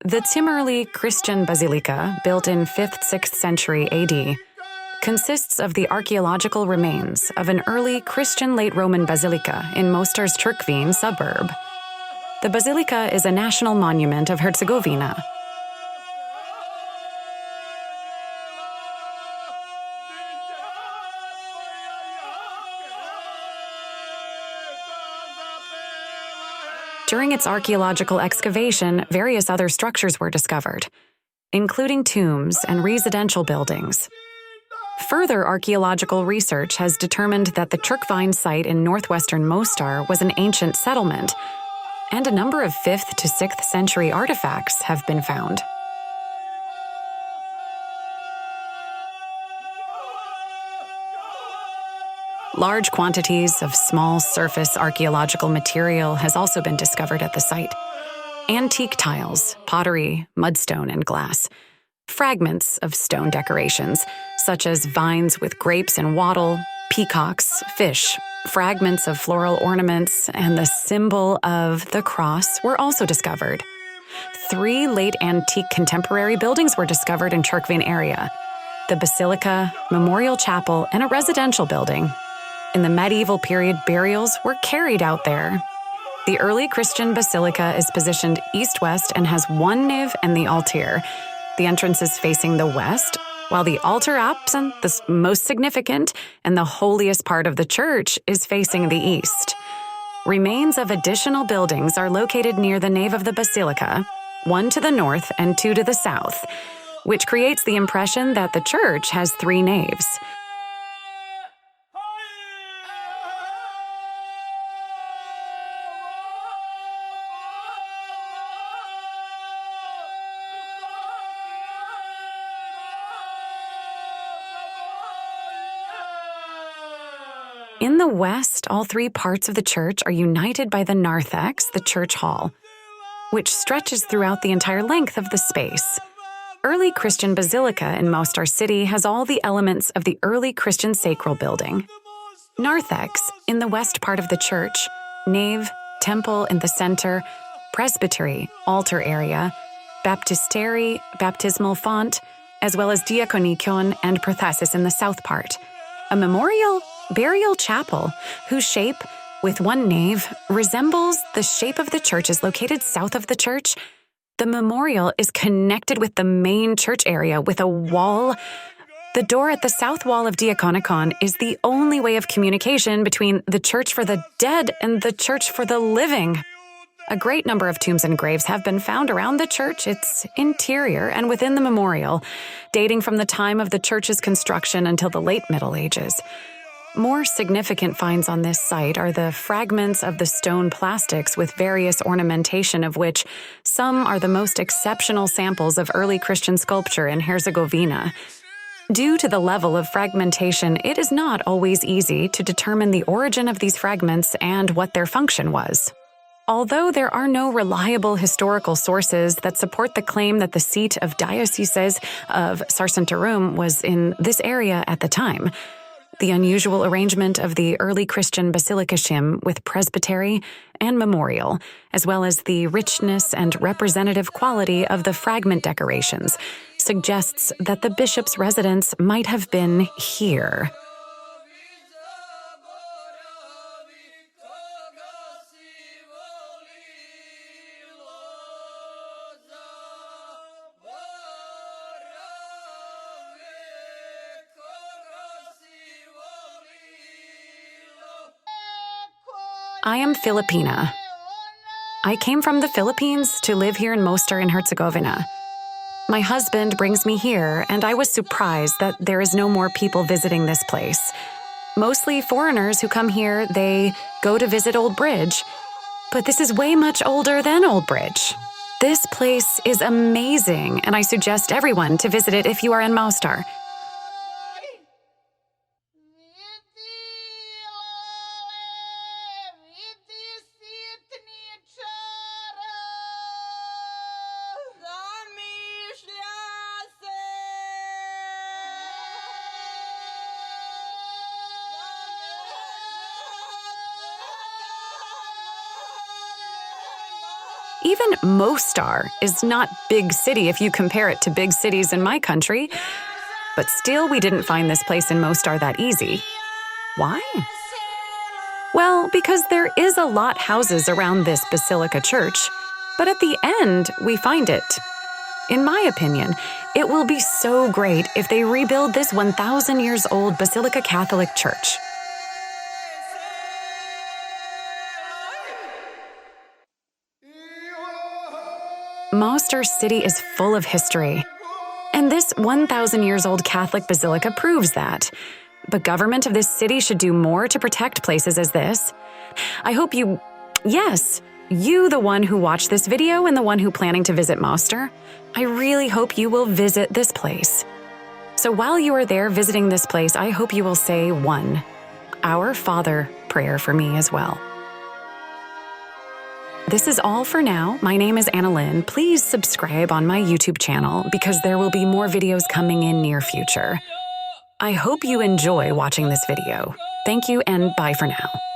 The Timurly Christian Basilica, built in 5th-6th century AD, consists of the archaeological remains of an early Christian late Roman basilica in Mostar's Herzegovina suburb. The basilica is a national monument of Herzegovina. During its archaeological excavation, various other structures were discovered, including tombs and residential buildings. Further archaeological research has determined that the Herzegovina site in northwestern Mostar was an ancient settlement, and a number of 5th to 6th century artifacts have been found. Large quantities of small surface archaeological material has also been discovered at the site. Antique tiles, pottery, mudstone, and glass. Fragments of stone decorations, such as vines with grapes and wattle, peacocks, fish, fragments of floral ornaments, and the symbol of the cross were also discovered. 3 late antique contemporary buildings were discovered in Herzegovina area: the Basilica, Memorial Chapel, and a residential building. In the medieval period, burials were carried out there. The early Christian basilica is positioned east-west and has one nave and the altar. The entrance is facing the west, while the altar absent, the most significant and the holiest part of the church, is facing the east. Remains of additional buildings are located near the nave of the basilica, 1 to the north and 2 to the south, which creates the impression that the church has 3 naves. In the west, all 3 parts of the church are united by the narthex, the church hall, which stretches throughout the entire length of the space. Early Christian basilica in Mostar city has all the elements of the early Christian sacral building. Narthex in the west part of the church, nave, temple in the center, presbytery, altar area, baptistery, baptismal font, as well as diaconicon and prothesis in the south part. A memorial burial chapel, whose shape, with 1 nave, resembles the shape of the churches located south of the church. The memorial is connected with the main church area with a wall. The door at the south wall of Diaconicon is the only way of communication between the church for the dead and the church for the living. A great number of tombs and graves have been found around the church, its interior, and within the memorial, dating from the time of the church's construction until the late Middle Ages. More significant finds on this site are the fragments of the stone plastics with various ornamentation, of which some are the most exceptional samples of early Christian sculpture in Herzegovina. Due to the level of fragmentation, it is not always easy to determine the origin of these fragments and what their function was. Although there are no reliable historical sources that support the claim that the seat of Diocese of Sarsantorum was in this area at the time, the unusual arrangement of the early Christian basilica shim with presbytery and memorial, as well as the richness and representative quality of the fragment decorations, suggests that the bishop's residence might have been here. I am Filipina. I came from the Philippines to live here in Mostar in Herzegovina. My husband brings me here, and I was surprised that there is no more people visiting this place. Mostly foreigners who come here, they go to visit Old Bridge. But this is way much older than Old Bridge. This place is amazing, and I suggest everyone to visit it if you are in Mostar. Even Mostar is not big city if you compare it to big cities in my country. But still, we didn't find this place in Mostar that easy. Why? Well, because there is a lot houses around this Basilica Church, but at the end, we find it. In my opinion, it will be so great if they rebuild this 1,000 years old Basilica Catholic Church. Mostar City is full of history, and this 1,000 years old Catholic basilica proves that. But government of this city should do more to protect places as this. I hope you, the one who watched this video and the one who planning to visit Mostar, I really hope you will visit this place. So while you are there visiting this place, I hope you will say one Our Father prayer for me as well. This is all for now. My name is Anna Lynn. Please subscribe on my YouTube channel because there will be more videos coming in near future. I hope you enjoy watching this video. Thank you and bye for now.